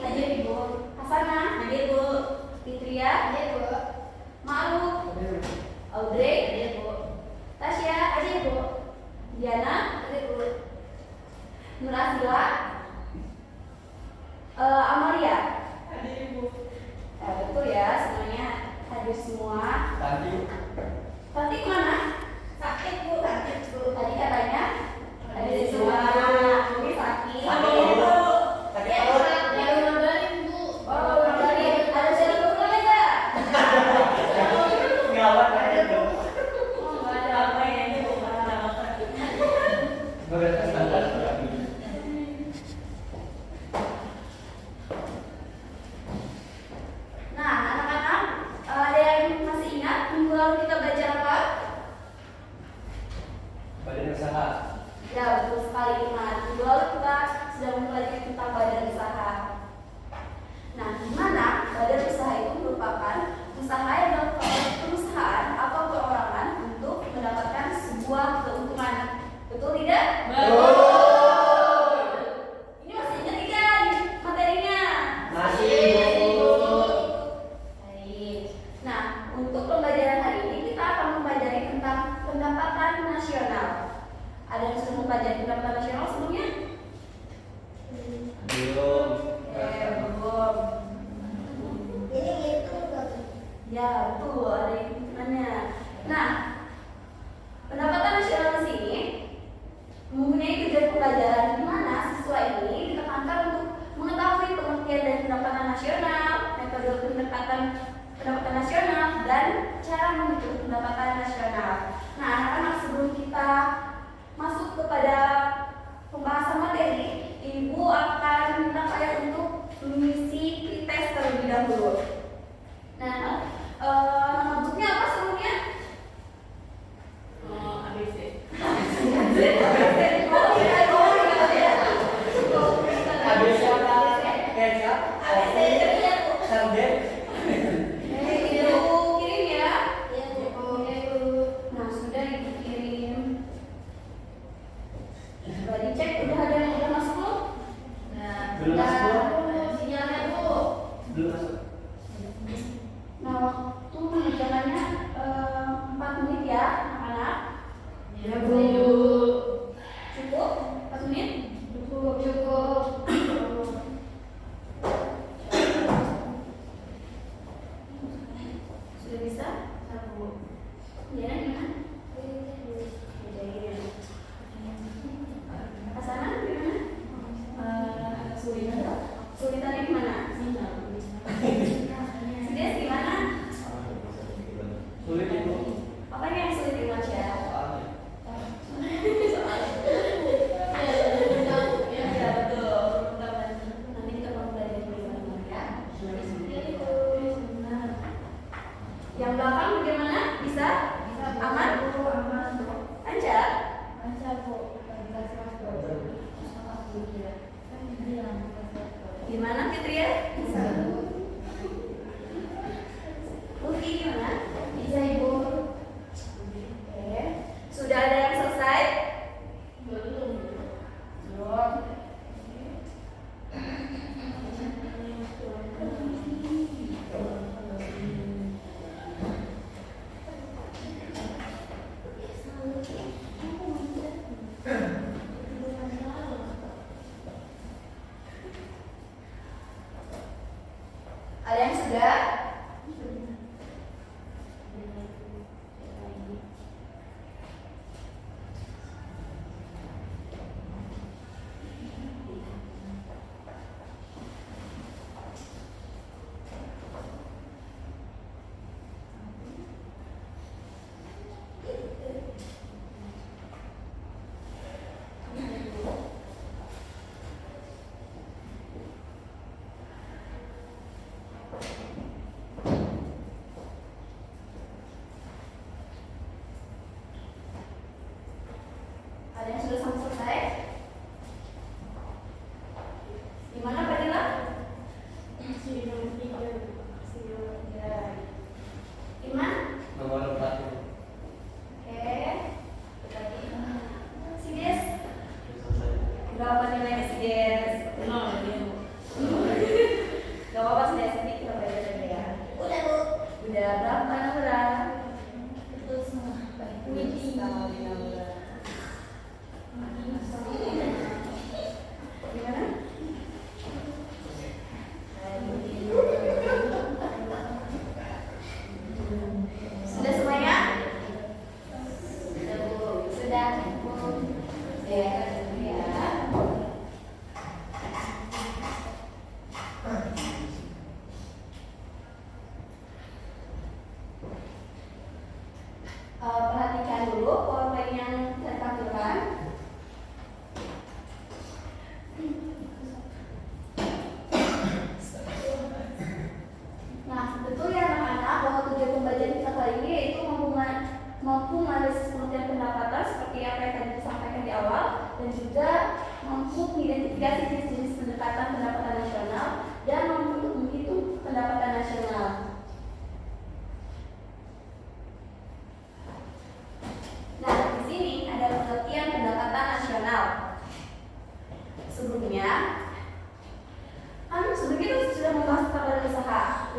Hadir Ibu. Hasanah, hadir Bu. Fitria, hadir Bu. Ma'ruf, Audrey, hadir Bu. Tasya, hadir Bu. Diana, hadir Bu. Nurasila, Amalia, hadir Ibu. Betul ya, semuanya hadir semua. Tadi mana? Sakit Bu, sakit Bu. Tadi katanya hadir semua. Ini sakit. Nah, anak-anak, ada yang masih ingat minggu lalu kita belajar apa? Badan usaha. Ya, betul sekali ingat. Minggu lalu kita sudah mempelajari tentang badan usaha. Nah, di mana badan usaha itu merupakan usaha yang dilakukan oleh perusahaan atau perorangan untuk mendapatkan sebuah keuntungan. Betul tidak? Betul. Ini masih ingat tidak materinya? Masih. Baik. Nah, untuk pembelajaran hari ini kita akan mempelajari tentang pendapatan nasional. Ada yang sudah mempelajari pendapatan nasional sebelumnya? Belum. Belum. Ini itu Ya, betul, ada hitungannya. Nah, pendapatan nasional di sini mempunyai tujuan pembelajaran di mana siswa ini ditekankan untuk mengetahui pengertian dari pendapatan nasional, metode pendapatan nasional, dan cara menghitung pendapatan nasional. Nah, anak-anak, sebelum kita masuk kepada pembahasan materi, Ibu akan minta saya untuk mengisi pretest terlebih dahulu. Nah, nama bukunya apa sebelumnya? ABC. ABC apa? Kecap? ABC. Sarden? Ibu kirim ya. ya Bu. Nah, sudah Ibu kirim. Coba dicek udah ada yang udah masuk belum? Nah, Belum masuk. Sinyalnya Bu. Belum masuk. Nah, waktu mengerjakannya 4 menit ya, anak-anak. Ya Bu. Cukup 4 menit? Cukup. Sudah bisa? Ya, gimana? Kesana gimana? Sulitannya gimana? Sides gimana? Sulit itu. Apanya yang sulit di Masya? Soalnya. Ya, betul. Nanti kita mau belajar di mana ya? Yang belakang bagaimana? Bisa? Aman? Lancar? Gimana Fitria? Bisa. Luki gimana? Bisa Ibu. Oke. Sudah ada yang selesai? Belum. Ada yang sudah?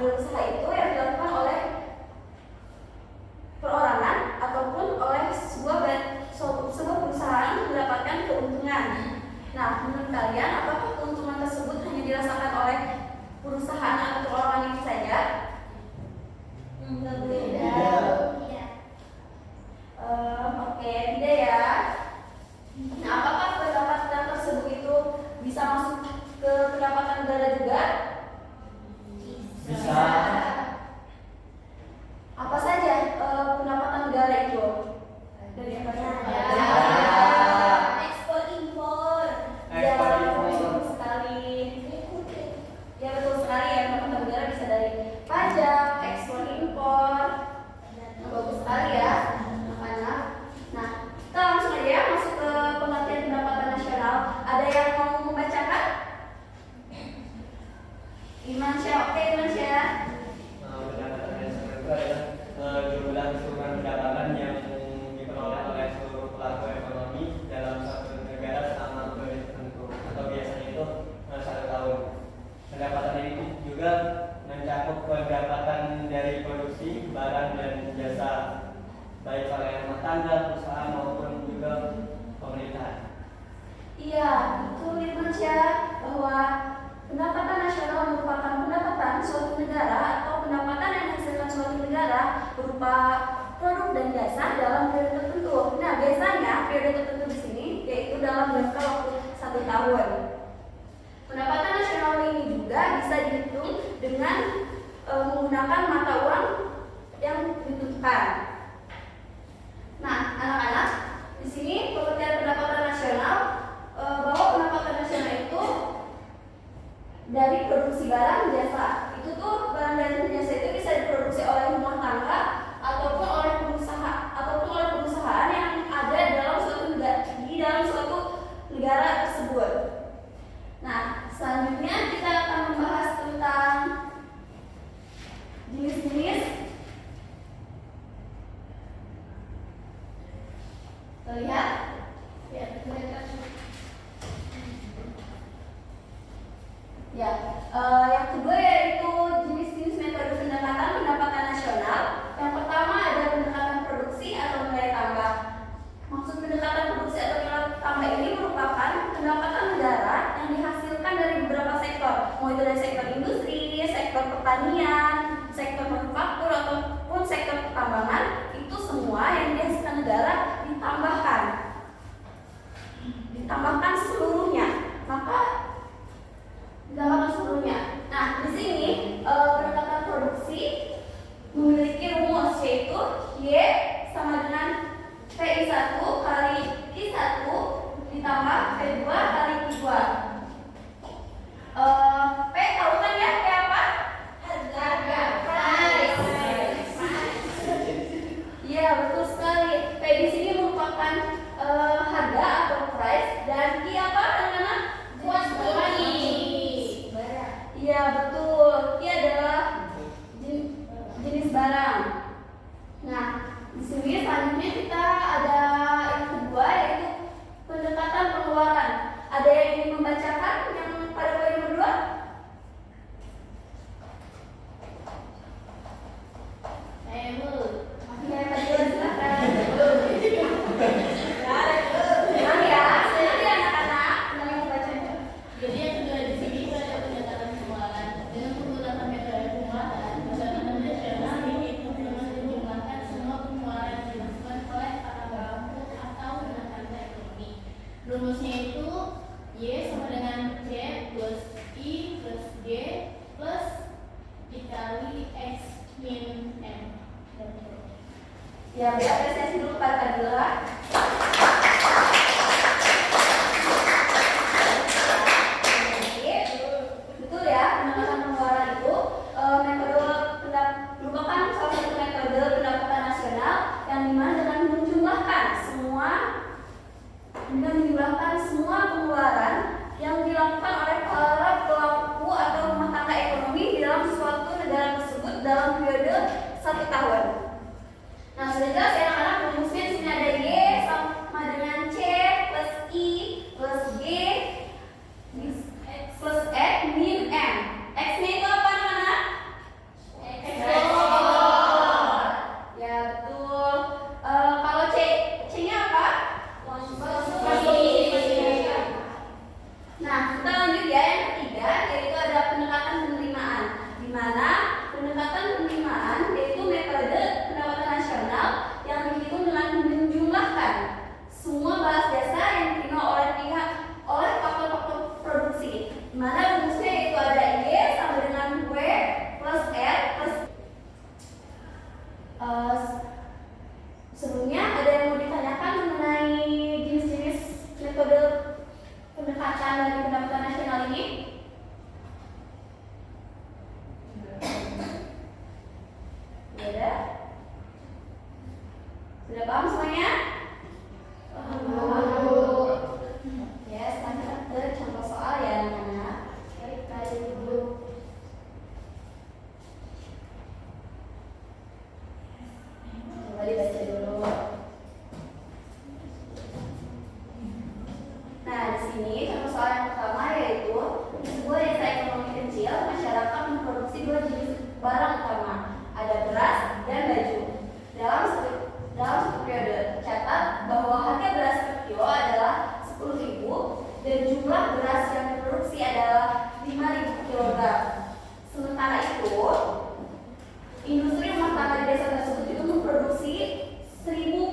Berusaha itu yang dilakukan oleh perorangan ataupun oleh sebuah perusahaan untuk mendapatkan keuntungan. Nah, menurut kalian apakah keuntungan tersebut hanya dirasakan oleh perusahaan atau perorangan itu saja? Oke, tidak ya. Nah, apakah pendapatan tersebut itu bisa masuk ke pendapatan negara juga? Bisa. Apa saja pendapatan negara itu? Dari ekspor impor. Ya, betul sekali. Ya, betul sekali ya, pendapatan negara bisa dari pajak, ekspor impor. Bagus sekali ya, anak-anak. Nah, kita langsung aja ya masuk ke pengertian pendapatan nasional. Ada yang mau membacakan? Iman Syah, oke Iman Syah. Pendapatan nasional itu adalah jumlah keseluruhan pendapatan yang diperoleh oleh seluruh pelaku ekonomi dalam suatu negara selama periode tertentu atau biasanya itu 1 tahun. Pendapatan ini juga mencakup pendapatan dari produksi barang dan jasa baik oleh rumah tangga, perusahaan maupun juga pemerintahan. Iya, itu Iman Syah, bahwa pendapatan nasional merupakan pendapatan suatu negara atau pendapatan yang dihasilkan suatu negara berupa produk dan jasa dalam periode tertentu. Nah, biasanya periode tertentu di sini yaitu dalam jangka waktu 1 tahun. Pendapatan nasional ini juga bisa dihitung dengan menggunakan mata uang yang ditentukan. Nah, anak-anak, di sini pengertian pendapatan nasional bahwa pendapatan nasional itu dari produksi barang jasa. Itu tuh barang dan jasa itu bisa diproduksi oleh rumah tangga ataupun oleh perusahaan yang ada dalam suatu negara tersebut. Nah, selanjutnya kita akan membahas tentang jenis-jenis. Terlihat? Ya, ya. Yang kedua yaitu jenis-jenis metode pendapatan nasional. Yang pertama ada pendekatan produksi atau nilai tambah. Maksud pendekatan produksi atau nilai tambah ini merupakan pendapatan negara yang dihasilkan dari beberapa sektor, mau itu dari sektor industri, sektor pertanian, sektor manufaktur ataupun sektor pertambangan. Itu semua yang dihasilkan negara ditambahkan seluruhnya. Nah, di sini pendekatan produksi memiliki rumus yaitu Y sama dengan PI1 kali I1 ditambah P2 kali I2. P tahu kan ya P apa? Harga, price. Iya, betul sekali. P di sini merupakan harga atau price, dan I apa anak-anak? Kuantiti. Iya, betul. I adalah jenis barang. Nah, di sini selanjutnya kita ada yang kedua yaitu pendekatan pengeluaran. Ada yang ingin membacakan yang pada poin nomor 2? Oke, Pak Jul, silakan. Tenang ya, anak-anak, tenang yang membacanya. Jadi yang kedua di sini itu ada pendekatan pengeluaran. Dengan menggunakan metode pengeluaran, pendapatan nasional ini menjumlahkan semua pengeluaran yang dilakukan oleh para pelaku atau tenaga ekonomi. Rumusnya itu Y sama dengan C plus I plus G plus dikali X min M. Ya, berapresiasi dulu kepada Kak Dila. Betul ya, pendapatan pengeluaran itu merupakan salah satu metode pendapatan nasional yang dimana dengan menjumlahkan semua pengeluaran yang dilakukan oleh para pelaku atau rumah tangga ekonomi di dalam suatu negara tersebut dalam periode 1 tahun. Nah, sudah jelas ya anak-anak, rumusnya di sini ada Y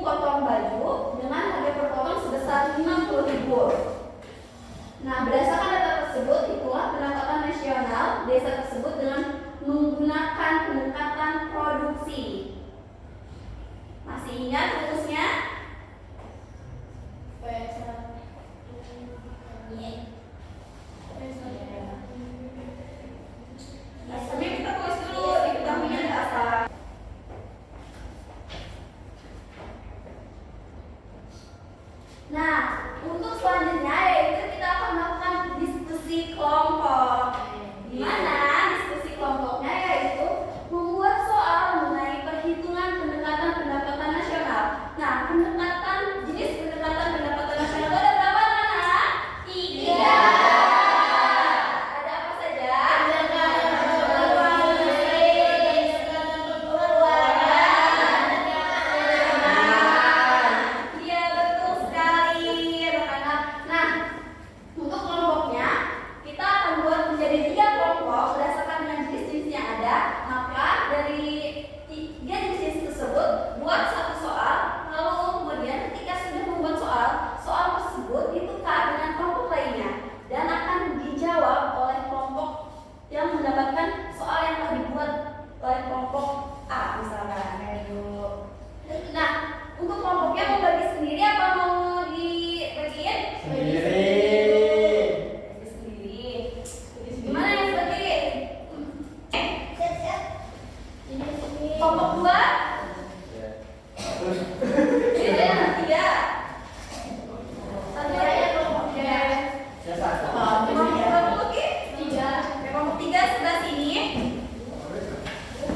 potong baju dengan harga per potong sebesar 60.000. Nah, berdasarkan data tersebut, itulah pendapatan nasional desa tersebut dengan menggunakan pendekatan produksi. Masih ingat rumusnya? Nah, sebelumnya kita tulis dulu diketahuinya ada apa. Nah, untuk selanjutnya yaitu kita akan melakukan diskusi kelompok. Di mana diskusi kelompoknya yaitu membuat soal mengenai perhitungan pendekatan pendapatan nasional. Nah, jenis pendekatan pendapatan nasional itu ada berapa anak-anak? 3. Ada apa saja? Iya, betul sekali anak-anak. Nah, untuk kelompoknya kita akan buat menjadi 3 kelompok berdasarkan dengan jenis-jenis yang ada. Maka dari 3 jenis tersebut buat satu soal. Lalu kemudian ketika sudah membuat soal tersebut ditukar dengan kelompok lainnya dan akan dijawab oleh kelompok yang mendapatkan soal yang telah dibuat oleh kelompok A misalkan. Nah, untuk kelompoknya mau bagi sendiri apa mau dibagiin? Sendiri. Gimana yang sendiri? Siap-siap. Kelompok 2? Jadi yang 3. Satu aja kelompoknya. Kelompok 3. Kelompok 3 sebelah sini.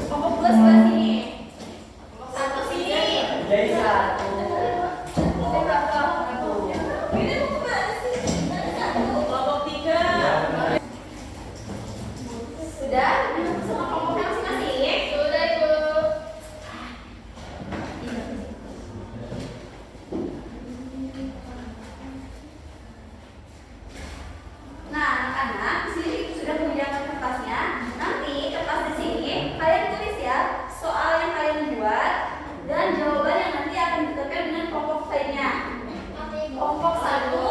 Kelompok 2 sebelah sini. Satu sini. Jadi satu. Ini mau kemana sih? Ada satu. Kelompok 3. Sudah? Sama kelompoknya masing-masing? Sudah, Ibu. Nah, anak-anak, di sini sudah menyediakan kertasnya. Nanti kertas di sini kalian tulis ya soal yang kalian buat dan jawaban yang nanti akan ditekan dengan kelompok lainnya. Kelompok 1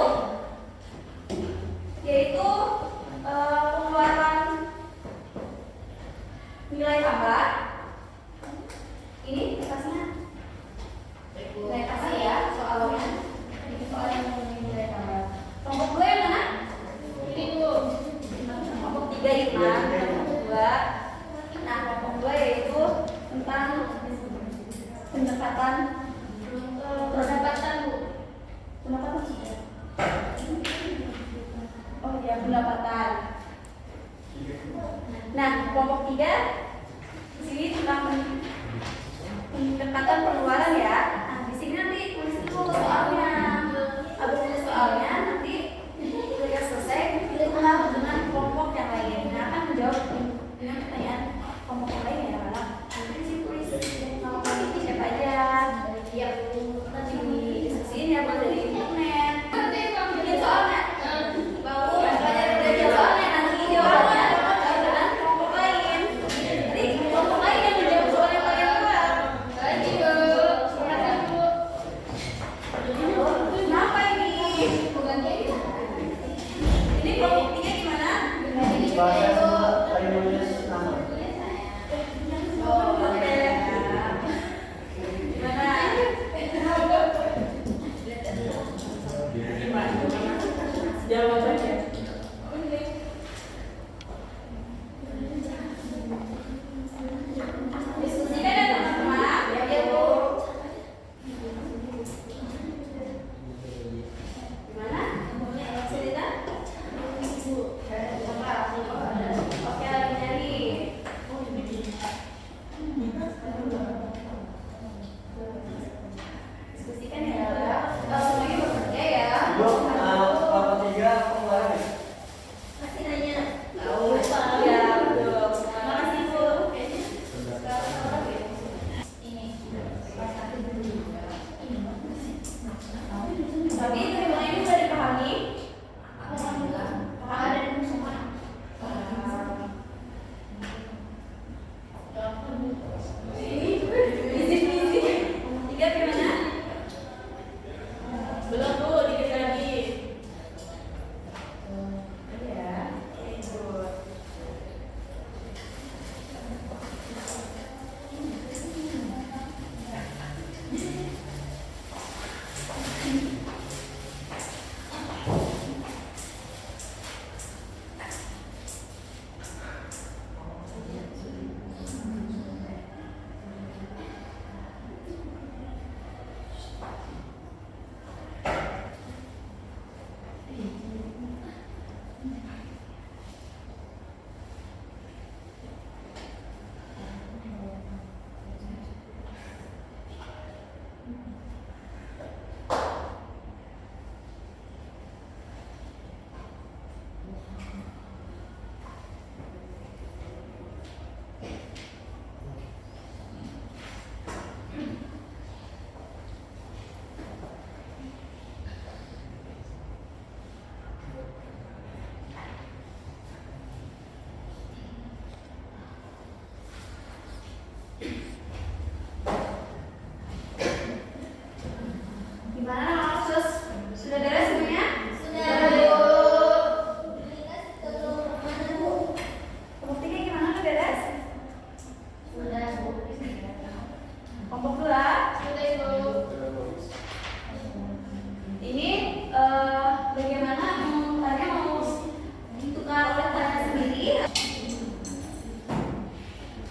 yaitu pengeluaran nilai tambah. Ini kertasnya. Nilai tambah ya soalnya. Ini soal yang nilai tambah. Kelompok 2 yang mana? Ini, Bu. Kelompok 3 Iman, kelompok 2. Nah, kelompok 2 yaitu tentang pendekatan pendapatan, Bu. Pendapatan sih. Oh ya, pendapatan. Nah, kelompok 3 di sini tentang pendekatan pengeluaran ya. Nah, di sini nanti tulis dulu soalnya. Habis tulis soalnya nanti ketika selesai ditukar dengan kelompok yang lain. Nah, akan menjawab dengan pertanyaan kelompok yang lain ya, anak. Nanti di sini tulis nama kalian siapa aja. Yang nanti diskusiin ya buat dari internet. Bikin soalnya. Belajar soalnya nanti jawabannya dengan kelompok lain. Jadi kelompok lain yang menjawab soal yang kalian buat. Baik, Ibu. Silakan, Bu. Kenapa ini? Ini kelompok 3 gimana?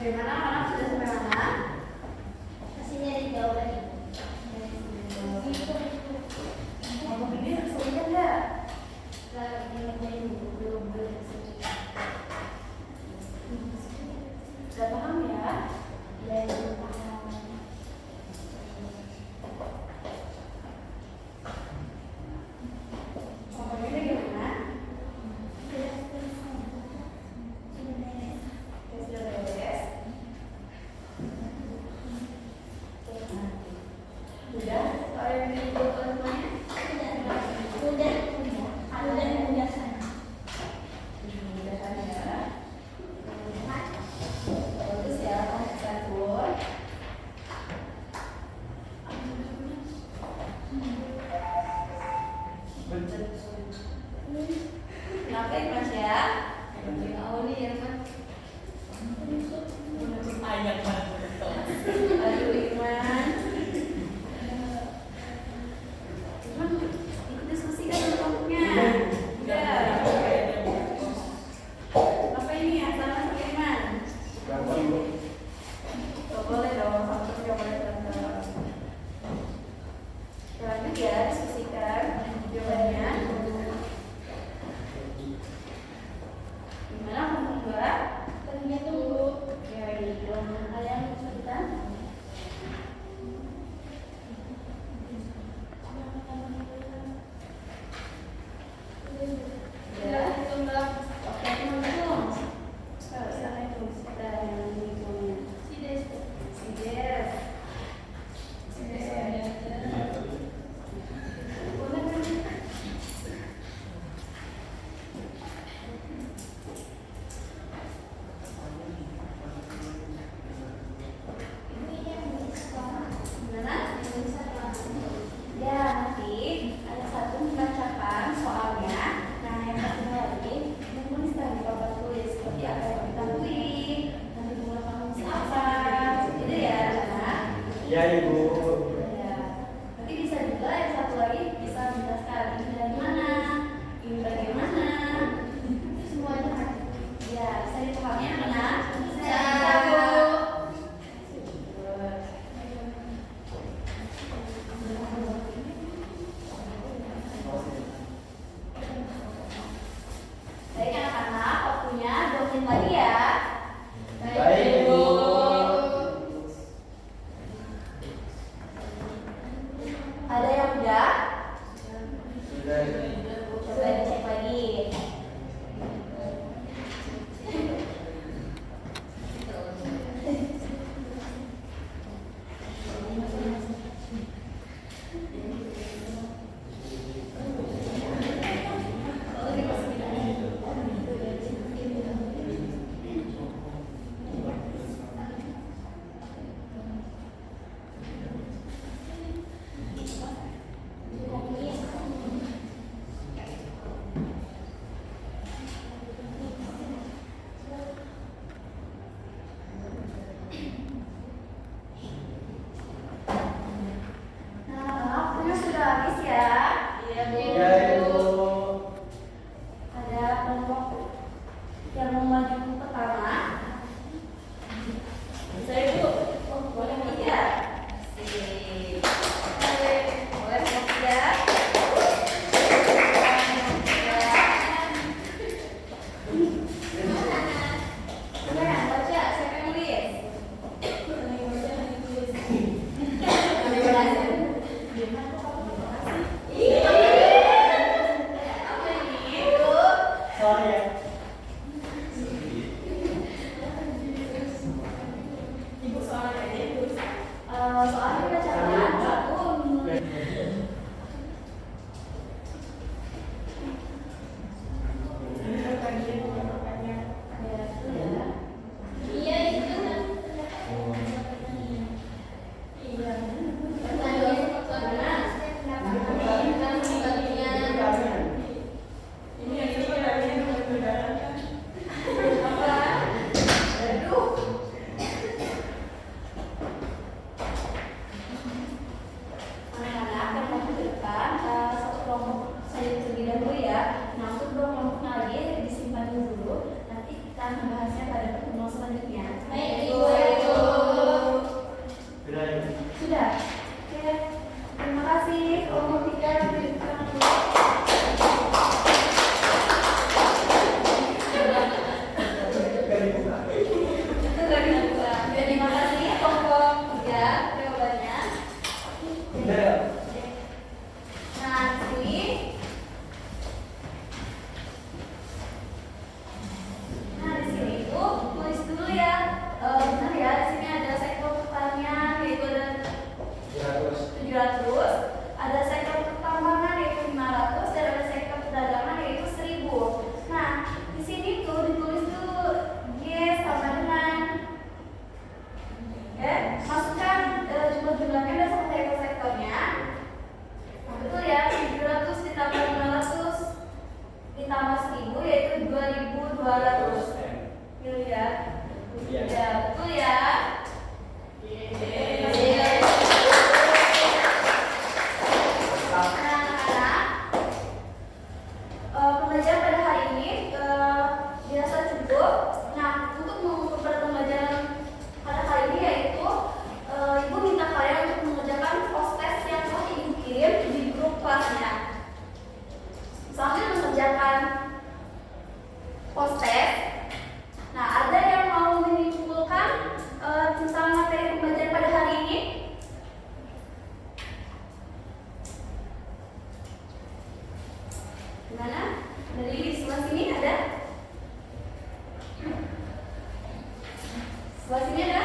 Bagaimana anak sudah sampai mana? Hasilnya dijawab lagi. Ngomong ini kesulitan nggak? Sudah paham ya? Ngomongnya gimana? Tes sudah beres. Sudah? Kalau yang dijawab oleh semuanya? Sudah saja. Sebelah sini ada